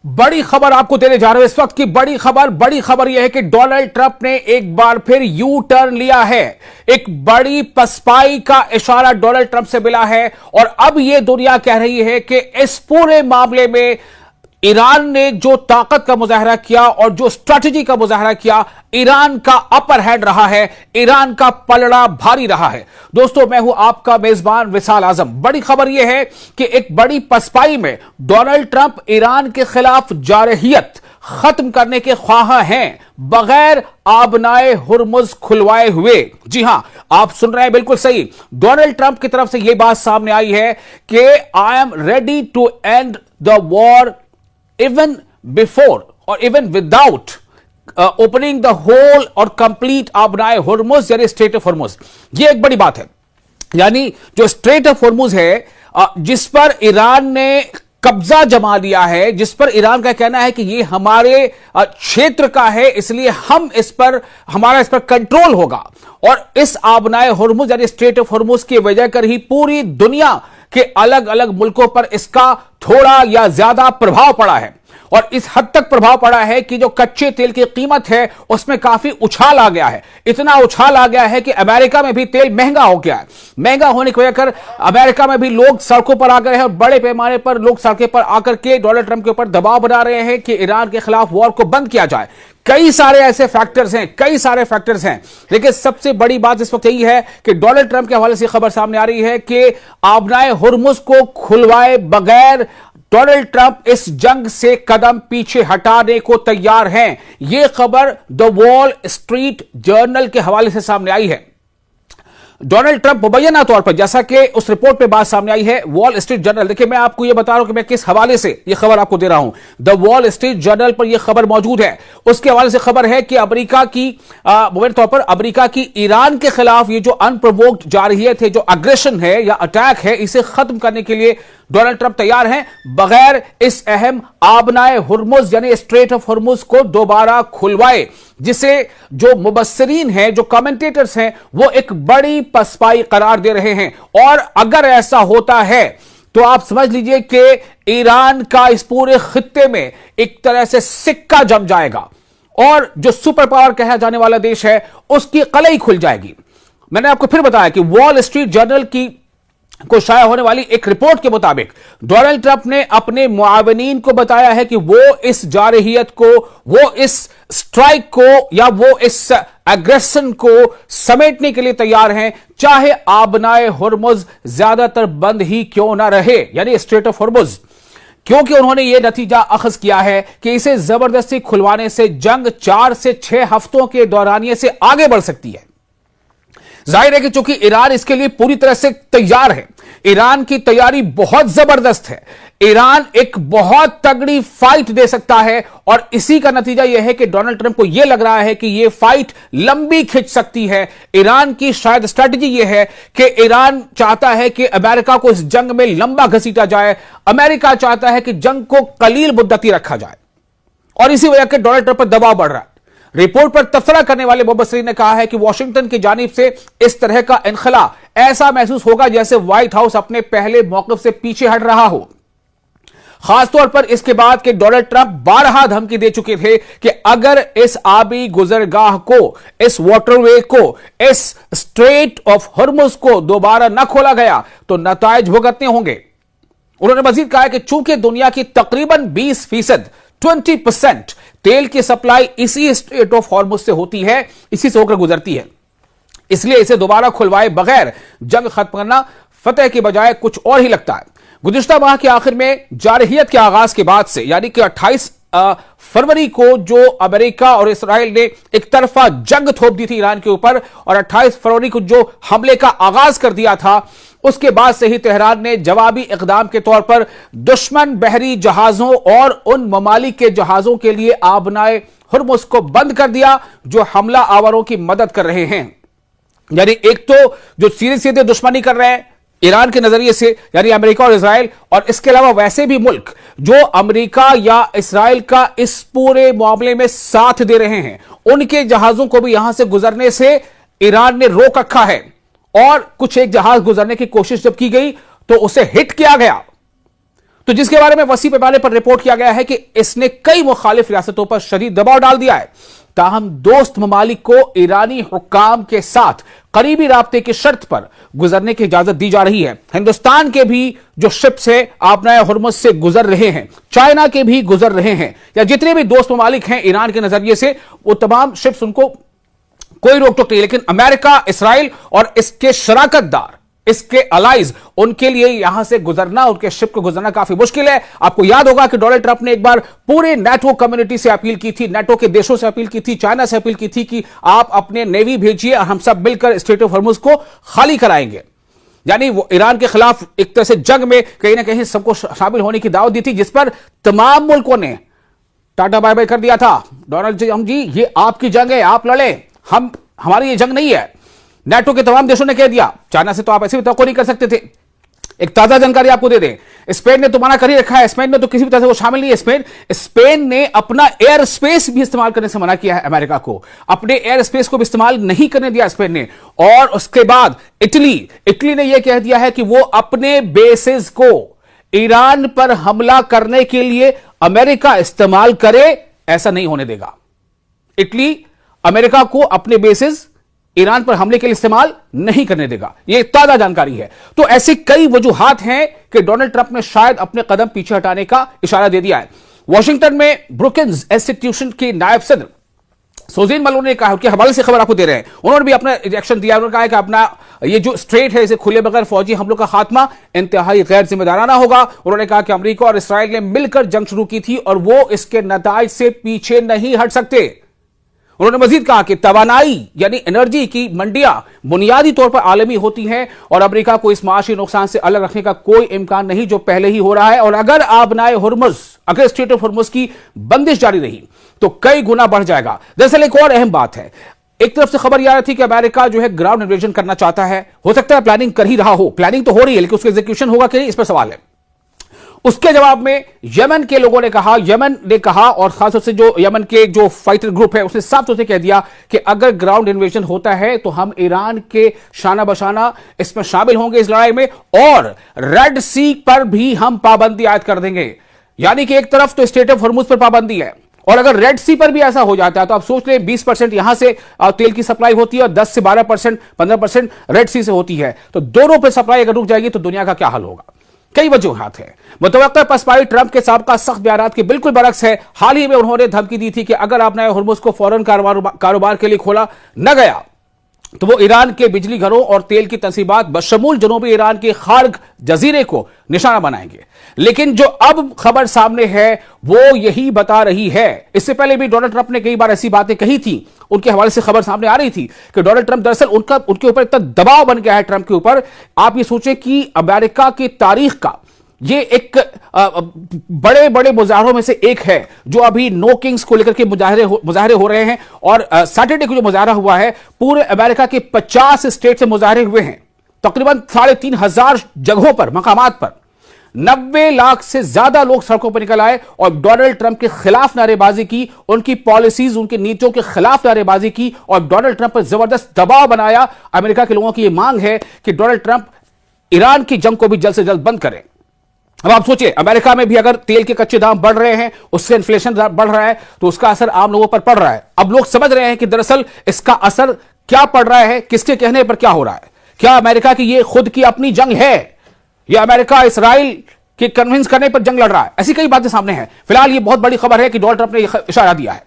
बड़ी खबर आपको देने जा रहे हैं इस वक्त की बड़ी खबर यह है कि डोनाल्ड ट्रंप ने एक बार फिर यू टर्न लिया है। एक बड़ी पसपाई का इशारा डोनाल्ड ट्रंप से मिला है और अब यह दुनिया कह रही है कि इस पूरे मामले में ईरान ने जो ताकत का मुजाहरा किया और जो स्ट्रैटेजी का मुजाहरा किया, ईरान का अपर हैंड रहा है, ईरान का पलड़ा भारी रहा है। दोस्तों, मैं हूं आपका मेजबान विशाल आजम। बड़ी खबर यह है कि एक बड़ी पसपाई में डोनाल्ड ट्रंप ईरान के खिलाफ जारहियत खत्म करने के ख्वाह हैं, बगैर आबनाए हुर्मुज खुलवाए हुए। जी हां, आप सुन रहे हैं बिल्कुल सही। डोनाल्ड ट्रंप की तरफ से यह बात सामने आई है कि I am ready to end the war even before or even without opening the whole or complete आबनाए हुर्मुज यानी स्ट्रेट ऑफ हुर्मुज। ये एक बड़ी बात है, यानी जो स्ट्रेट ऑफ हुर्मुज है जिस पर ईरान ने कब्जा जमा लिया है, जिस पर ईरान का कहना है कि ये हमारे क्षेत्र का है, इसलिए हमारा इस पर कंट्रोल होगा। और इस आबनाए हुर्मुज यानी स्ट्रेट ऑफ हुर्मुज की वजह कर ही पूरी दुनिया के अलग अलग मुल्कों पर इसका थोड़ा या ज्यादा प्रभाव पड़ा है। और इस हद तक प्रभाव पड़ा है कि जो कच्चे तेल की कीमत है उसमें काफी उछाल आ गया है। इतना उछाल आ गया है कि अमेरिका में भी तेल महंगा हो गया है। महंगा होने की वजह कर अमेरिका में भी लोग सड़कों पर आ गए हैं और बड़े पैमाने पर लोग सड़कों पर आकर के डोनाल्ड ट्रंप के ऊपर दबाव बना रहे हैं कि ईरान के खिलाफ वॉर को बंद किया जाए। कई सारे ऐसे फैक्टर्स हैं, लेकिन सबसे बड़ी बात इस वक्त यही है कि डोनाल्ड ट्रंप के हवाले से खबर सामने आ रही है कि आबनाए हुर्मुज को खुलवाए बगैर डोनाल्ड ट्रंप इस जंग से कदम पीछे हटाने को तैयार हैं। यह खबर द वॉल स्ट्रीट जर्नल के हवाले से सामने आई है। डोनाल्ड ट्रंप मुबैना तौर पर, जैसा कि उस रिपोर्ट पे बात सामने आई है, वॉल स्ट्रीट जर्नल, देखिए मैं आपको यह बता रहा हूं कि मैं किस हवाले से यह खबर आपको दे रहा हूं। द वॉल स्ट्रीट जर्नल पर यह खबर मौजूद है। उसके हवाले से खबर है कि अमेरिका की मुबैना तौर पर अमेरिका की ईरान के खिलाफ ये जो अनप्रोवोक्ड जारहियत है, जो अग्रेशन है या अटैक है, इसे खत्म करने के लिए डोनाल्ड ट्रंप तैयार हैं, बगैर इस अहम आबनाए हुर्मुज यानी स्ट्रेट ऑफ हुर्मुज को दोबारा खुलवाए, जिसे जो मुबस्सिरीन हैं, जो कमेंटेटर्स हैं, वो एक बड़ी पसपाई करार दे रहे हैं। और अगर ऐसा होता है तो आप समझ लीजिए कि ईरान का इस पूरे खित्ते में एक तरह से सिक्का जम जाएगा और जो सुपर पावर कहा जाने वाला देश है उसकी कलई खुल जाएगी। मैंने आपको फिर बताया कि वॉल स्ट्रीट जर्नल को शाया होने वाली एक रिपोर्ट के मुताबिक डोनाल्ड ट्रंप ने अपने मुआवनीन को बताया है कि वो इस जारहियत को, वो इस स्ट्राइक को या वो इस एग्रेशन को समेटने के लिए तैयार हैं, चाहे आबनाए हुर्मुज ज्यादातर बंद ही क्यों ना रहे, यानी स्ट्रेट ऑफ हुर्मुज। क्योंकि उन्होंने यह नतीजा अखज किया है कि इसे जबरदस्ती खुलवाने से जंग 4 से 6 हफ्तों के दौरानिये से आगे बढ़ सकती है। जाहिर है कि चूंकि ईरान इसके लिए पूरी तरह से तैयार है, ईरान की तैयारी बहुत जबरदस्त है, ईरान एक बहुत तगड़ी फाइट दे सकता है। और इसी का नतीजा यह है कि डोनाल्ड ट्रंप को यह लग रहा है कि यह फाइट लंबी खिंच सकती है। ईरान की शायद स्ट्रैटेजी यह है कि ईरान चाहता है कि अमेरिका को इस जंग में लंबा घसीटा जाए, अमेरिका चाहता है कि जंग को कलील मुद्दती रखा जाए, और इसी वजह से डोनाल्ड ट्रंप पर दबाव बढ़ रहा है। रिपोर्ट पर तबसरा करने वाले मुबस्सिरीन ने कहा है कि वॉशिंगटन की जानिब से इस तरह का इनखला ऐसा महसूस होगा जैसे व्हाइट हाउस अपने पहले मौक़िफ़ से पीछे हट रहा हो, खासतौर पर इसके बाद कि डोनाल्ड ट्रंप बारहा धमकी दे चुके थे कि अगर इस आबी गुजरगाह को, इस वाटरवे को, इस स्ट्रेट ऑफ हुर्मुज को दोबारा न खोला गया तो नताइज भुगतने होंगे। उन्होंने मजीद कहा है कि चूंकि दुनिया की तकरीबन 20% 20% तेल की सप्लाई इसी स्ट्रेट ऑफ हॉर्मुज से होती है, इसी से होकर गुजरती है, इसलिए इसे दोबारा खुलवाए बगैर जंग खत्म करना फतेह के बजाय कुछ और ही लगता है। गुज़िश्ता माह के आखिर में जारहियत के आगाज के बाद से, यानी कि 28 फरवरी को जो अमेरिका और इस्राइल ने एक तरफा जंग थोप दी थी ईरान के ऊपर, और 28 फरवरी को जो हमले का आगाज कर दिया था, उसके बाद से ही तेहरान ने जवाबी इकदाम के तौर पर दुश्मन बहरी जहाजों और उन ममालिक के जहाजों के लिए आबनाए हुर्मुज को बंद कर दिया जो हमला आवरों की मदद कर रहे हैं। यानी एक तो जो सीधे सीधे दुश्मनी कर रहे हैं ईरान के नजरिए से, यानी अमेरिका और इस्राइल, और इसके अलावा वैसे भी मुल्क जो अमेरिका या इस्राइल का इस पूरे मामले में साथ दे रहे हैं, उनके जहाजों को भी यहां से गुजरने से ईरान ने रोक रखा है। और कुछ एक जहाज गुजरने की कोशिश जब की गई तो उसे हिट किया गया। तो जिसके बारे में वसी पैमाने पर रिपोर्ट किया गया है कि इसने कई मुखालिफ रियासतों पर शदीद दबाव डाल दिया है। ताहम दोस्त ममालिक को ईरानी हुक्काम के साथ करीबी राब्ते की शर्त पर गुजरने की इजाजत दी जा रही है। हिंदुस्तान के भी जो शिप्स है आपनाए हुर्मुज से गुजर रहे हैं, चाइना के भी गुजर रहे हैं, या जितने भी दोस्त ममालिक हैं ईरान के नजरिए से, वो तमाम शिप्स उनको कोई रोक टोक नहीं। लेकिन अमेरिका, इसराइल और इसके शराकतदार, इसके अलाइज, उनके लिए यहां से गुजरना, उनके शिप को गुजरना काफी मुश्किल है। आपको याद होगा कि डोनाल्ड ट्रंप ने एक बार पूरे नेटो कम्युनिटी से अपील की थी, नेटो के देशों से अपील की थी, चाइना से अपील की थी कि आप अपने नेवी भेजिए और हम सब मिलकर स्ट्रेट ऑफ हॉर्मुज को खाली कराएंगे। यानी वो ईरान के खिलाफ एक तरह से जंग में कहीं ना कहीं सबको शामिल होने की दावत दी थी, जिस पर तमाम मुल्कों ने टाटा बाय बाय कर दिया था। डोनाल्ड ट्रंप जी, ये आपकी जंग है, आप लड़े, हमारी ये जंग नहीं है। नेटो के तमाम देशों ने कह दिया, चाइना से तो आप ऐसे भी तवक्को नहीं कर सकते थे। एक ताजा जानकारी आपको दे दें, स्पेन ने तो मना कर ही रखा है, स्पेन में तो किसी भी तरह से वो शामिल नहीं है। स्पेन ने अपना एयर स्पेस भी इस्तेमाल करने से मना किया है अमेरिका को, अपने एयर स्पेस को भी इस्तेमाल नहीं करने दिया स्पेन ने। और उसके बाद इटली ने यह कह दिया है कि वो अपने बेसिस को ईरान पर हमला करने के लिए अमेरिका इस्तेमाल करे, ऐसा नहीं होने देगा। इटली अमेरिका को अपने बेसिस ईरान पर हमले के लिए इस्तेमाल नहीं करने देगा, यह ताजा जानकारी है। तो ऐसी कई वजूहात हैं कि डोनाल्ड ट्रंप ने शायद अपने कदम पीछे हटाने का इशारा दे दिया है। वॉशिंगटन में ब्रुकिंस इंस्टीट्यूशन के नायब सदर सोजीन मलोन ने कहा, उनके हवाले से खबर आपको दे रहे हैं, उन्होंने भी अपना रिएक्शन दिया। उन्होंने कहा कि अपना ये जो स्ट्रेट है इसे खुले बगैर फौजी हमलों का खात्मा इंतहाई गैर जिम्मेदाराना होगा। उन्होंने कहा कि अमेरिका और इसराइल ने मिलकर जंग शुरू की थी और वो इसके नताइज से पीछे नहीं हट सकते। उन्होंने मजीद कहा कि तवानाई यानी एनर्जी की मंडियां बुनियादी तौर पर आलमी होती हैं और अमेरिका को इस माशी नुकसान से अलग रखने का कोई इम्कान नहीं जो पहले ही हो रहा है। और अगर आबनाए हुर्मुज, अगर स्ट्रेट ऑफ हुर्मुज की बंदिश जारी रही तो कई गुना बढ़ जाएगा। दरअसल एक और अहम बात है, एक तरफ से खबर यह आ रही थी कि अमेरिका जो है ग्राउंड इन्वेजन करना चाहता है, हो सकता है प्लानिंग कर ही रहा हो, प्लानिंग तो हो रही है, लेकिन उसका एग्जीक्यूशन होगा कि नहीं, इस पर सवाल है। उसके जवाब में यमन के लोगों ने कहा और खासतौर से जो यमन के जो फाइटर ग्रुप है उसने साफ तौर से कह दिया कि अगर ग्राउंड इन्वेजन होता है तो हम ईरान के शाना बशाना इसमें शामिल होंगे इस लड़ाई में, और रेड सी पर भी हम पाबंदी आयद कर देंगे। यानी कि एक तरफ तो स्ट्रेट ऑफ हॉर्मुज पर पाबंदी है, और अगर रेड सी पर भी ऐसा हो जाता है तो आप सोच लें 20% यहां से तेल की सप्लाई होती है और 10 से 12%, 15% रेड सी से होती है, तो दोनों पर सप्लाई अगर रुक जाएगी तो दुनिया का क्या हाल होगा। कई वजूहात है। मुतवक्का पसपाई ट्रंप के साबका सख्त बयानात की बिल्कुल बरक्स है। हाल ही में उन्होंने धमकी दी थी कि अगर आपने हुर्मुज को फौरन कारोबार के लिए खोला न गया तो वो ईरान के बिजली घरों और तेल की तंसीबात बशमूल जनूबी ईरान के खार्ग जजीरे को निशाना बनाएंगे। लेकिन जो अब खबर सामने है वो यही बता रही है। इससे पहले भी डोनाल्ड ट्रंप ने कई बार ऐसी बातें कही थी, उनके हवाले से खबर सामने आ रही थी कि डोनाल्ड ट्रंप दरअसल उनके ऊपर इतना दबाव बन गया है ट्रंप के ऊपर। आप ये सोचें कि अमेरिका की तारीख का ये एक बड़े बड़े मुजाहरों में से एक है जो अभी नो किंग्स को लेकर के मुजाहरे हो रहे हैं। और सैटरडे को जो मुजाहरा हुआ है, पूरे अमेरिका के 50 स्टेट से मुजाहरे हुए हैं, तकरीबन 3,500 जगहों पर, मकामात पर 90 लाख से ज्यादा लोग सड़कों पर निकल आए और डोनाल्ड ट्रंप के खिलाफ नारेबाजी की, उनकी पॉलिसीज, उनकी नीतियों के खिलाफ नारेबाजी की और डोनाल्ड ट्रंप पर जबरदस्त दबाव बनाया। अमेरिका के लोगों की यह मांग है कि डोनाल्ड ट्रंप ईरान की जंग को भी जल्द से जल्द बंद करें। अब आप सोचिए, अमेरिका में भी अगर तेल के कच्चे दाम बढ़ रहे हैं, उससे इन्फ्लेशन बढ़ रहा है, तो उसका असर आम लोगों पर पड़ रहा है। अब लोग समझ रहे हैं कि दरअसल इसका असर क्या पड़ रहा है, किसके कहने पर क्या हो रहा है। क्या अमेरिका की ये खुद की अपनी जंग है या अमेरिका इसराइल के कन्विंस करने पर जंग लड़ रहा है? ऐसी कई बातें सामने हैं। फिलहाल ये बहुत बड़ी खबर है कि डोनाल्ड ट्रंप ने इशारा दिया है।